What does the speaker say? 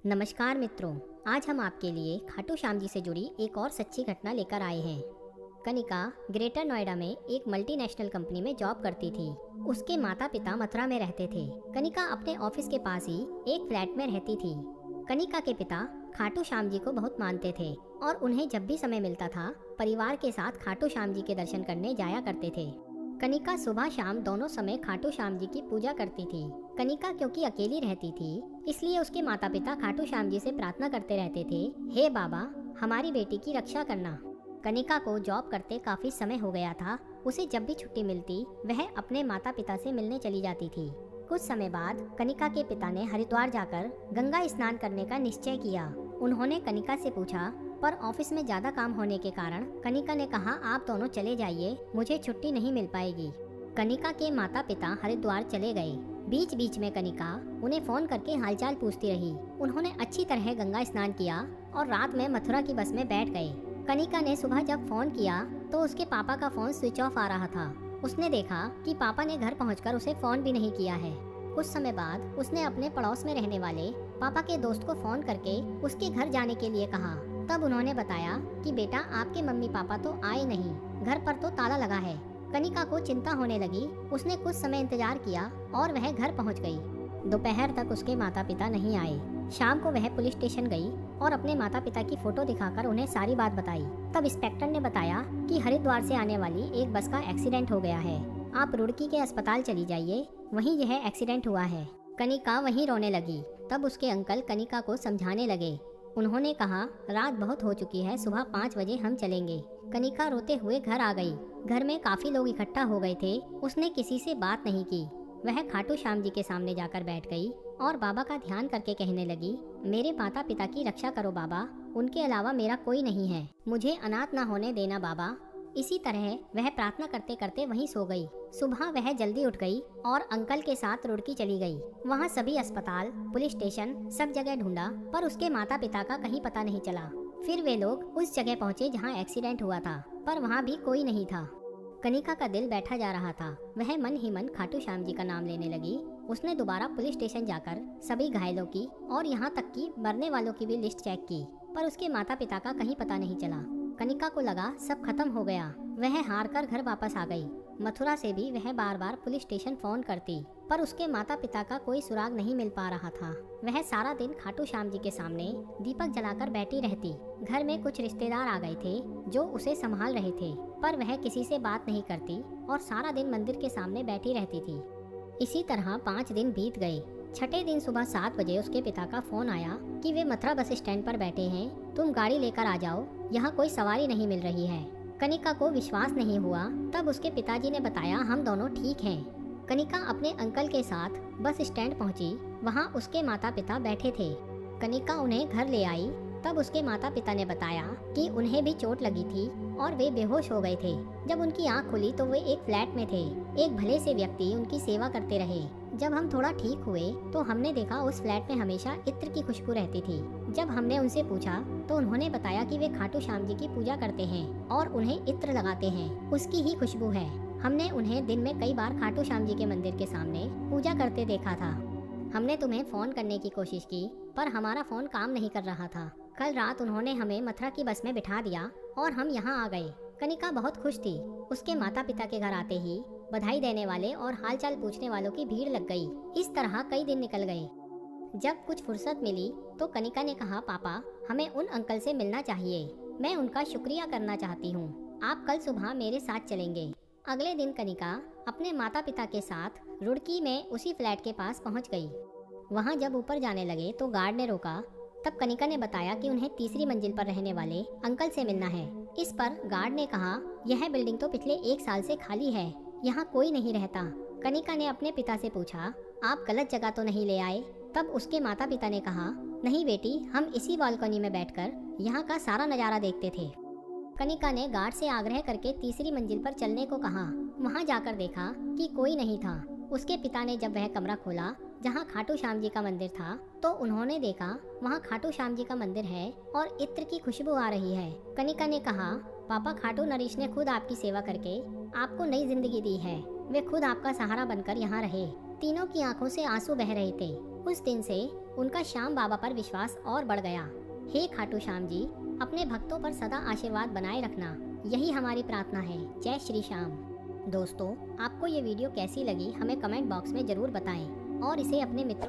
नमस्कार मित्रों, आज हम आपके लिए खाटू श्याम जी से जुड़ी एक और सच्ची घटना लेकर आए हैं। कनिका ग्रेटर नोएडा में एक मल्टीनेशनल कंपनी में जॉब करती थी। उसके माता पिता मथुरा में रहते थे। कनिका अपने ऑफिस के पास ही एक फ्लैट में रहती थी। कनिका के पिता खाटू श्याम जी को बहुत मानते थे और उन्हें जब भी समय मिलता था परिवार के साथ खाटू श्याम जी के दर्शन करने जाया करते थे। कनिका सुबह शाम दोनों समय खाटू श्याम जी की पूजा करती थी। कनिका क्योंकि अकेली रहती थी, इसलिए उसके माता पिता खाटू श्याम जी से प्रार्थना करते रहते थे, हे बाबा, हमारी बेटी की रक्षा करना। कनिका को जॉब करते काफी समय हो गया था। उसे जब भी छुट्टी मिलती वह अपने माता पिता से मिलने चली जाती थी। कुछ समय बाद कनिका के पिता ने हरिद्वार जाकर गंगा स्नान करने का निश्चय किया। उन्होंने कनिका से पूछा, पर ऑफिस में ज्यादा काम होने के कारण कनिका ने कहा, आप दोनों चले जाइए, मुझे छुट्टी नहीं मिल पाएगी। कनिका के माता पिता हरिद्वार चले गए। बीच बीच में कनिका उन्हें फोन करके हालचाल पूछती रही। उन्होंने अच्छी तरह गंगा स्नान किया और रात में मथुरा की बस में बैठ गए। कनिका ने सुबह जब फोन किया तो उसके पापा का फोन स्विच ऑफ आ रहा था। उसने देखा कि पापा ने घर पहुंचकर उसे फोन भी नहीं किया है। कुछ समय बाद उसने अपने पड़ोस में रहने वाले पापा के दोस्त को फोन करके उसके घर जाने के लिए कहा। तब उन्होंने बताया कि बेटा, आपके मम्मी पापा तो आए नहीं, घर पर तो ताला लगा है। कनिका को चिंता होने लगी। उसने कुछ समय इंतजार किया और वह घर पहुंच गई। दोपहर तक उसके माता पिता नहीं आए। शाम को वह पुलिस स्टेशन गई और अपने माता पिता की फोटो दिखाकर उन्हें सारी बात बताई। तब इंस्पेक्टर ने बताया कि हरिद्वार से आने वाली एक बस का एक्सीडेंट हो गया है। आप रुड़की के अस्पताल चली जाइए, वहीं यह एक्सीडेंट हुआ है। कनिका वहीं रोने लगी। तब उसके अंकल कनिका को समझाने लगे। उन्होंने कहा, रात बहुत हो चुकी है, सुबह 5 बजे हम चलेंगे। कनिका रोते हुए घर आ गई। घर में काफी लोग इकट्ठा हो गए थे। उसने किसी से बात नहीं की। वह खाटू श्याम जी के सामने जाकर बैठ गई और बाबा का ध्यान करके कहने लगी, मेरे माता पिता की रक्षा करो बाबा, उनके अलावा मेरा कोई नहीं है, मुझे अनाथ न होने देना बाबा। इसी तरह वह प्रार्थना करते करते वहीं सो गई। सुबह वह जल्दी उठ गई और अंकल के साथ रुड़की चली गई। वहाँ सभी अस्पताल, पुलिस स्टेशन, सब जगह ढूंढा, पर उसके माता पिता का कहीं पता नहीं चला। फिर वे लोग उस जगह पहुँचे जहाँ एक्सीडेंट हुआ था, पर वहाँ भी कोई नहीं था। कनिका का दिल बैठा जा रहा था। वह मन ही मन खाटू श्याम जी का नाम लेने लगी। उसने दोबारा पुलिस स्टेशन जाकर सभी घायलों की और यहाँ तक कि मरने वालों की भी लिस्ट चेक की, पर उसके माता पिता का कहीं पता नहीं चला। कनिका को लगा सब खत्म हो गया। वह हार कर घर वापस आ गई। मथुरा से भी वह बार बार पुलिस स्टेशन फोन करती, पर उसके माता पिता का कोई सुराग नहीं मिल पा रहा था। वह सारा दिन खाटू श्याम जी के सामने दीपक जलाकर बैठी रहती। घर में कुछ रिश्तेदार आ गए थे जो उसे संभाल रहे थे, पर वह किसी से बात नहीं करती और सारा दिन मंदिर के सामने बैठी रहती थी। इसी तरह 5 दिन बीत गए। छठे दिन सुबह 7 बजे उसके पिता का फोन आया कि वे मथुरा बस स्टैंड पर बैठे हैं, तुम गाड़ी लेकर आ जाओ, यहाँ कोई सवारी नहीं मिल रही है। कनिका को विश्वास नहीं हुआ। तब उसके पिताजी ने बताया, हम दोनों ठीक हैं। कनिका अपने अंकल के साथ बस स्टैंड पहुंची। वहां उसके माता पिता बैठे थे। कनिका उन्हें घर ले आई। तब उसके माता पिता ने बताया कि उन्हें भी चोट लगी थी और वे बेहोश हो गए थे। जब उनकी आंख खुली तो वे एक फ्लैट में थे। एक भले से व्यक्ति उनकी सेवा करते रहे। जब हम थोड़ा ठीक हुए तो हमने देखा उस फ्लैट में हमेशा इत्र की खुशबू रहती थी। जब हमने उनसे पूछा तो उन्होंने बताया कि वे खाटू श्याम जी की पूजा करते हैं और उन्हें इत्र लगाते हैं, उसकी ही खुशबू है। हमने उन्हें दिन में कई बार खाटू श्याम जी के मंदिर के सामने पूजा करते देखा था। हमने तुम्हें फोन करने की कोशिश की, पर हमारा फोन काम नहीं कर रहा था। कल रात उन्होंने हमें मथुरा की बस में बिठा दिया और हम यहाँ आ गए। कनिका बहुत खुश थी। उसके माता पिता के घर आते ही बधाई देने वाले और हालचाल पूछने वालों की भीड़ लग गई। इस तरह कई दिन निकल गए। जब कुछ फुर्सत मिली तो कनिका ने कहा, पापा, हमें उन अंकल से मिलना चाहिए, मैं उनका शुक्रिया करना चाहती हूँ, आप कल सुबह मेरे साथ चलेंगे। अगले दिन कनिका अपने माता पिता के साथ रुड़की में उसी फ्लैट के पास पहुँच गई। वहाँ जब ऊपर जाने लगे तो गार्ड ने रोका। तब कनिका ने बताया कि उन्हें तीसरी मंजिल पर रहने वाले अंकल से मिलना है। इस पर गार्ड ने कहा, यह बिल्डिंग तो पिछले 1 साल से खाली है, यहाँ कोई नहीं रहता। कनिका ने अपने पिता से पूछा, आप गलत जगह तो नहीं ले आए? तब उसके माता पिता ने कहा, नहीं बेटी, हम इसी बालकनी में बैठकर यहाँ का सारा नजारा देखते थे। कनिका ने गार्ड से आग्रह करके तीसरी मंजिल पर चलने को कहा। वहाँ जाकर देखा कि कोई नहीं था। उसके पिता ने जब वह कमरा खोला जहाँ खाटू श्याम जी का मंदिर था तो उन्होंने देखा वहाँ खाटू श्याम जी का मंदिर है और इत्र की खुशबू आ रही है। कनिका ने कहा, पापा, खाटू नरेश ने खुद आपकी सेवा करके आपको नई जिंदगी दी है, वे खुद आपका सहारा बनकर यहाँ रहे। तीनों की आंखों से आंसू बह रहे थे। उस दिन से उनका श्याम बाबा पर विश्वास और बढ़ गया। हे खाटू श्याम जी, अपने भक्तों पर सदा आशीर्वाद बनाए रखना, यही हमारी प्रार्थना है। जय श्री श्याम। दोस्तों, आपको ये वीडियो कैसी लगी हमें कमेंट बॉक्स में ज़रूर बताएं और इसे अपने मित्रों